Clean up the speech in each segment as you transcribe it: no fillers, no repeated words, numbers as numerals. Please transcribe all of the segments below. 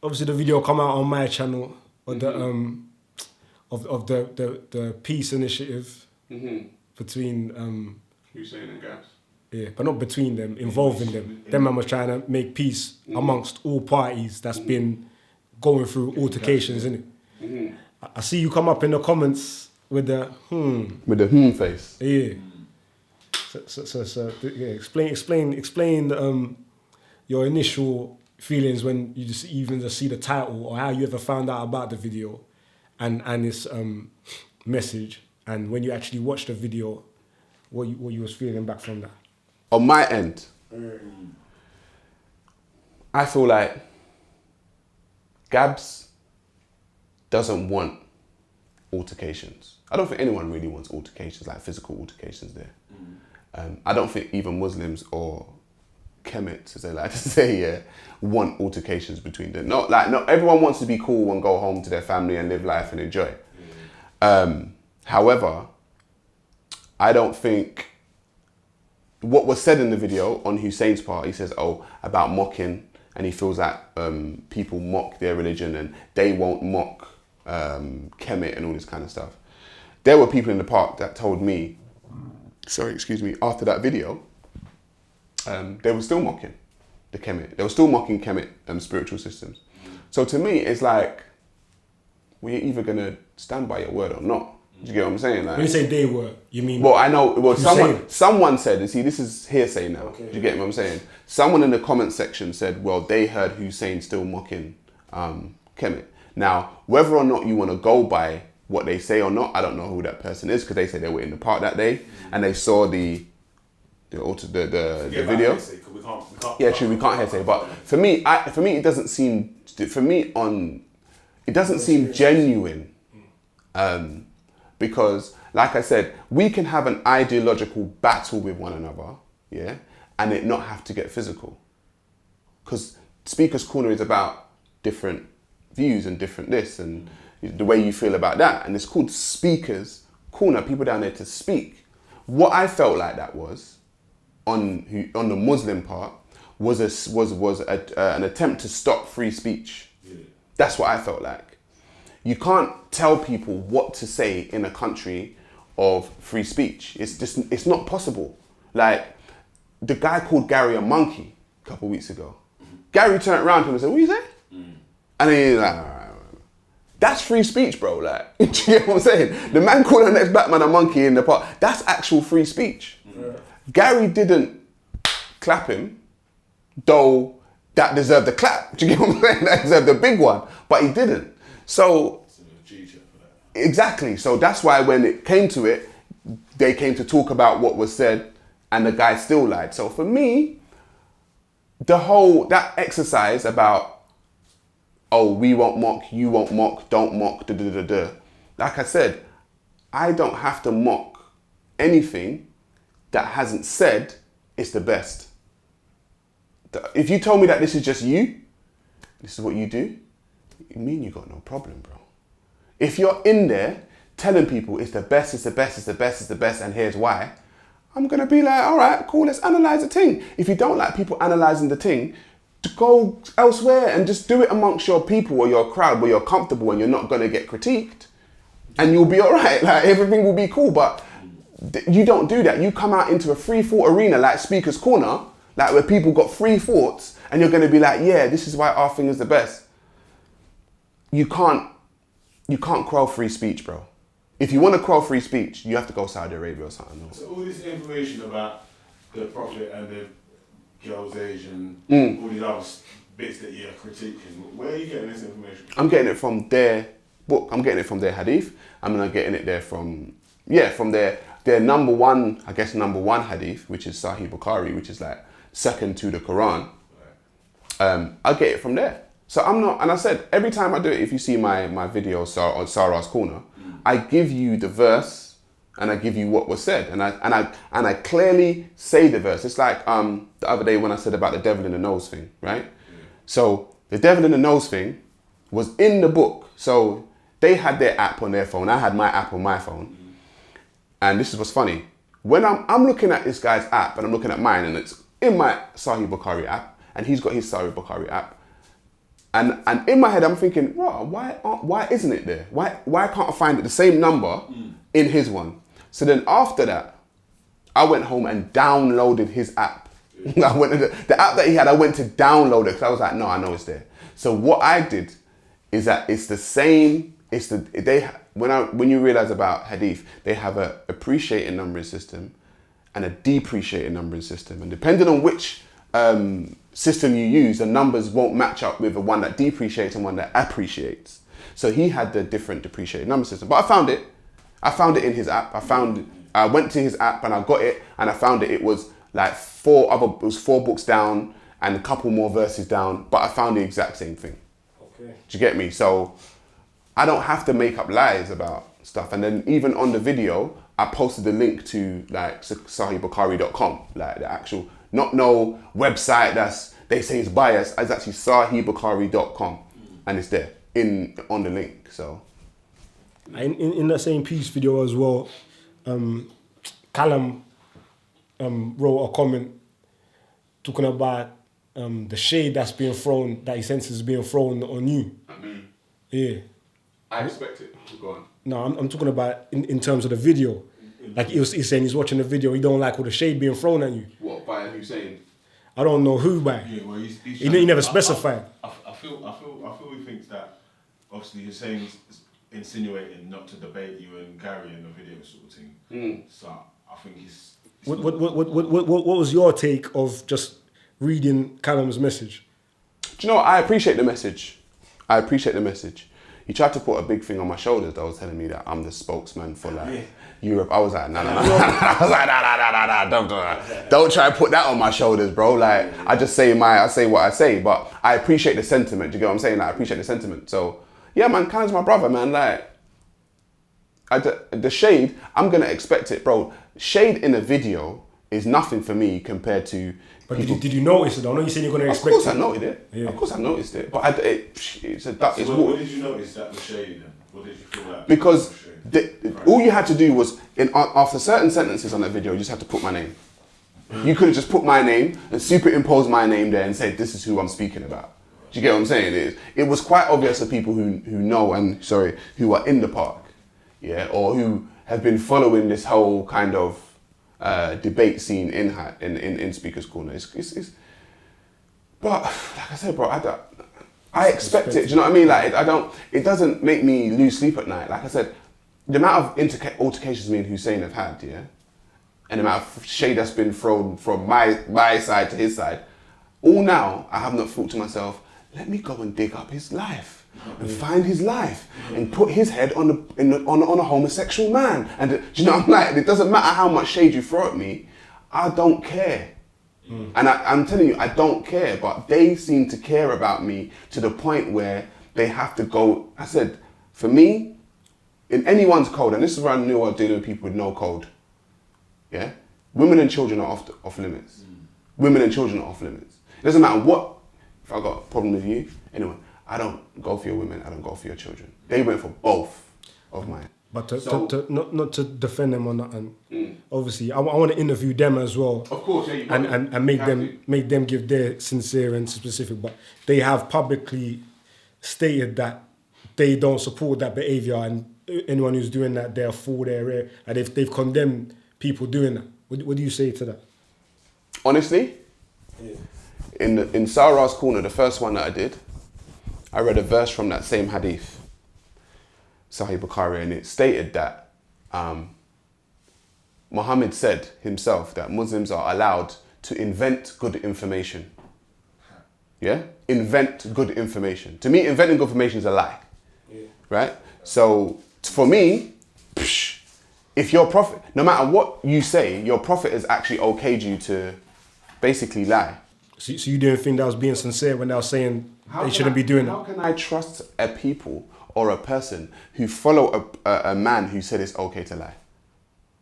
obviously the video come out on my channel on the of the peace initiative between Hussein and Gas. yeah, but not between them, involving them. Them man was trying to make peace amongst all parties that's been going through altercations, innit? I see you come up in the comments with the With the face. Yeah. So yeah, explain your initial feelings when you just see the title, or how you ever found out about the video and its message, and when you actually watched the video, what you was feeling back from that. On my end, I feel like Gabs doesn't want altercations. I don't think anyone really wants altercations, like physical altercations there. I don't think even Muslims or Kemits, as they like to say, want altercations between them. Not everyone wants to be cool and go home to their family and live life and enjoy. However, I don't think what was said in the video on Hussein's part, he says, about mocking, and he feels that people mock their religion and they won't mock Kemet and all this kind of stuff. There were people in the park that told me, after that video, they were still mocking the Kemet. They were still mocking Kemet spiritual systems. So to me, it's like, we're either going to stand by your word or not. Do you get what I'm saying? Like, when you say they were, you mean? Well, I know. Well, someone said, and see, this is hearsay now. Okay. Do you get what I'm saying? Someone in the comment section said, well, they heard Hussein still mocking Kemet. Now, whether or not you want to go by what they say or not, I don't know who that person is, because they said they were in the park that day and they saw the video. Hearsay, we can't, yeah, true. We can't hearsay, but for me, it doesn't seem. It doesn't seem genuine. Because, like I said, we can have an ideological battle with one another, yeah, and it not have to get physical. Because Speaker's Corner is about different views and different this and the way you feel about that. And it's called Speaker's Corner, people down there to speak. What I felt like that was, on the Muslim part, was an attempt to stop free speech. Yeah. That's what I felt like. You can't tell people what to say in a country of free speech. It's not possible. Like, the guy called Gary a monkey a couple of weeks ago. Gary turned around to him and said, "What you say?" And then he's like, that's free speech, bro. Like, do you get what I'm saying? The man called the next black man a monkey in the park. That's actual free speech. Gary didn't clap him, though that deserved the clap. Do you get what I'm saying? That deserved the big one, but he didn't. So, exactly. So that's why when it came to it, they came to talk about what was said and the guy still lied. So for me, that exercise about, we won't mock, you won't mock, don't mock, like I said, I don't have to mock anything that hasn't said it's the best. If you told me that this is just you, this is what you do, you mean you got no problem, bro. If you're in there telling people it's the best, it's the best, it's the best, it's the best, and here's why, I'm gonna be like, all right, cool, let's analyze the thing. If you don't like people analyzing the thing, to go elsewhere and just do it amongst your people or your crowd where you're comfortable and you're not gonna get critiqued, and you'll be all right. Like, everything will be cool. But you don't do that. You come out into a free thought arena like Speaker's Corner, like where people got free thoughts, and you're gonna be like, yeah, this is why our thing is the best. You can't quell free speech, bro. If you want to quell free speech, you have to go Saudi Arabia or something. No? So all this information about the Prophet and the girl's age and all these other bits that you're critiquing, where are you getting this information? I'm getting it from their book. I'm getting it from their hadith. I'm getting it there from their number one hadith, which is Sahih Bukhari, which is like second to the Quran. Right. I get it from there. So I'm not, and I said, every time I do it, if you see my video on SaRa's Corner, I give you the verse and I give you what was said. And I clearly say the verse. It's like the other day when I said about the devil in the nose thing, right? Yeah. So the devil in the nose thing was in the book. So they had their app on their phone. I had my app on my phone. And this is what's funny. When I'm looking at this guy's app and I'm looking at mine and it's in my Sahih Bukhari app and he's got his Sahih Bukhari app, And in my head, I'm thinking, wow, why isn't it there? Why can't I find it the same number in his one? So then after that, I went home and downloaded his app. I went to the app that he had. I went to download it because I was like, no, I know it's there. So what I did is that it's the same. When you realize about hadith, they have a appreciating numbering system and a depreciating numbering system, and depending on which system you use, the numbers won't match up with the one that depreciates and one that appreciates. So he had the different depreciating number system, but I found it. I found it in his app. I went to his app and I got it, and I found it. It was like 4 books down and a couple more verses down, but I found the exact same thing. Okay. Do you get me? So I don't have to make up lies about stuff. And then even on the video, I posted the link to like sahihbukhari.com, like the actual, not no website they say is biased. It's actually sahihbukhari.com, and it's there on the link. So in that same piece video as well, Callum wrote a comment talking about the shade that's being thrown, that he senses is being thrown on you. Yeah. I expect it. Go on. No, I'm talking about in terms of the video. Like he's saying he's watching the video, he don't like all the shade being thrown at you. What, by who saying? I don't know who by. Yeah, well, he never specified. I feel he thinks that obviously you're saying insinuating not to debate you and Gary in the video sort of thing. So I think he's what was your take of just reading Callum's message? Do you know what? I appreciate the message. He tried to put a big thing on my shoulders that was telling me that I'm the spokesman for like Europe. I was like, no. I was like, nah, don't try to put that on my shoulders, bro. Like, I say what I say, but I appreciate the sentiment. Do you get what I'm saying? Like, I appreciate the sentiment. So yeah, man, Callum's my brother, man. Like, the shade, I'm gonna expect it, bro. Shade in a video is nothing for me compared to. But did you notice it? I know you said you're gonna expect it. Of course I noticed it. Yeah. Of course I noticed it. But what did you notice that was shade then? What did you feel like? Because all you had to do was, after certain sentences on that video, you just had to put my name. You could have just put my name and superimpose my name there and say, this is who I'm speaking about. Do you get what I'm saying? It was quite obvious to people who know and, who are in the park, yeah, or who have been following this whole kind of debate scene in Speaker's Corner. But like I said, bro, I expect it. Do you know what I mean? Like it doesn't make me lose sleep at night. Like I said, the amount of altercations me and Hussein have had, yeah, and the amount of shade that's been thrown from my side to his side, all now I have not thought to myself, let me go and dig up his life and find his life and put his head on a homosexual man. And do you know what I'm like? It doesn't matter how much shade you throw at me, I don't care. And I'm telling you, I don't care, but they seem to care about me to the point where they have to go. I said, for me, in anyone's code, and this is where I knew I was dealing with people with no code, yeah? Women and children are off limits. Women and children are off limits. It doesn't matter what, if I got a problem with you, anyway, I don't go for your women, I don't go for your children. They went for both of mine. But not to defend them or not, and obviously I want to interview them as well. Of course, yeah. And make them give their sincere and specific. But they have publicly stated that they don't support that behaviour, and anyone who's doing that, they're for their and they've condemned people doing that. What do you say to that? Honestly, in SaRa's Corner, the first one that I did, I read a verse from that same hadith, Sahih Bukhari, and it stated that Muhammad said himself that Muslims are allowed to invent good information. Yeah? Invent good information. To me, inventing good information is a lie. Yeah. Right? So, for me, if your prophet, no matter what you say, your prophet has actually okayed you to basically lie. So you didn't think that was being sincere when they were saying they shouldn't be doing that? How can I trust a people or a person who follow a man who said it's okay to lie?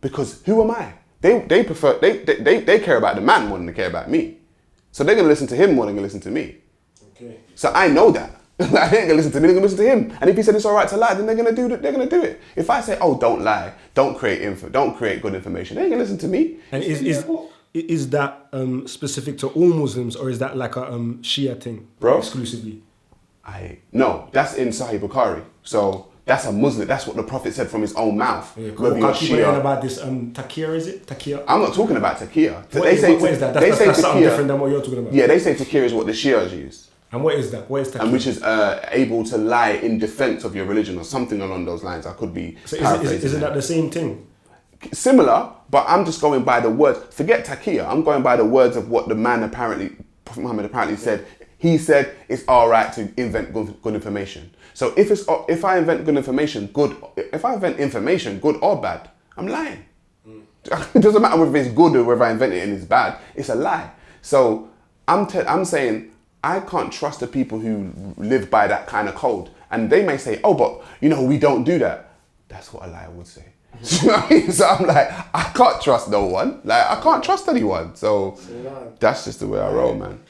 Because who am I? They prefer, they care about the man more than they care about me. So they're going to listen to him more than they're going to listen to me. Okay. So I know that. They ain't going to listen to me, they're going to listen to him. And if he said it's all right to lie, then they're going to do it. If I say, oh, don't lie, don't create good information, they ain't going to listen to me. And is that specific to all Muslims, or is that like a Shia thing, bro? Exclusively? No, that's in Sahih Bukhari. So that's a Muslim. That's what the Prophet said from his own mouth. Yeah, Whether cool. you're Keep on Shia, about this Takir, is it? Takir? I'm not talking about taqiyya. What is that? That's something different than what you're talking about. Yeah, they say taqiyya is what the Shias use. And what is that? What is Takir? And which is able to lie in defense of your religion or something along those lines. I could be So paraphrasing. isn't that the same thing? Similar, but I'm just going by the words. Forget taqiyya. I'm going by the words of what the man apparently, Prophet Muhammad apparently said. He said it's all right to invent good information. So if I invent good information, if I invent information, good or bad, I'm lying. It doesn't matter whether it's good or whether I invent it and it's bad. It's a lie. So I'm saying I can't trust the people who live by that kind of code. And they may say, oh, but we don't do that. That's what a liar would say. You know what I mean? So I'm like, I can't trust no one. Like, I can't trust anyone. So that's just the way I roll, man.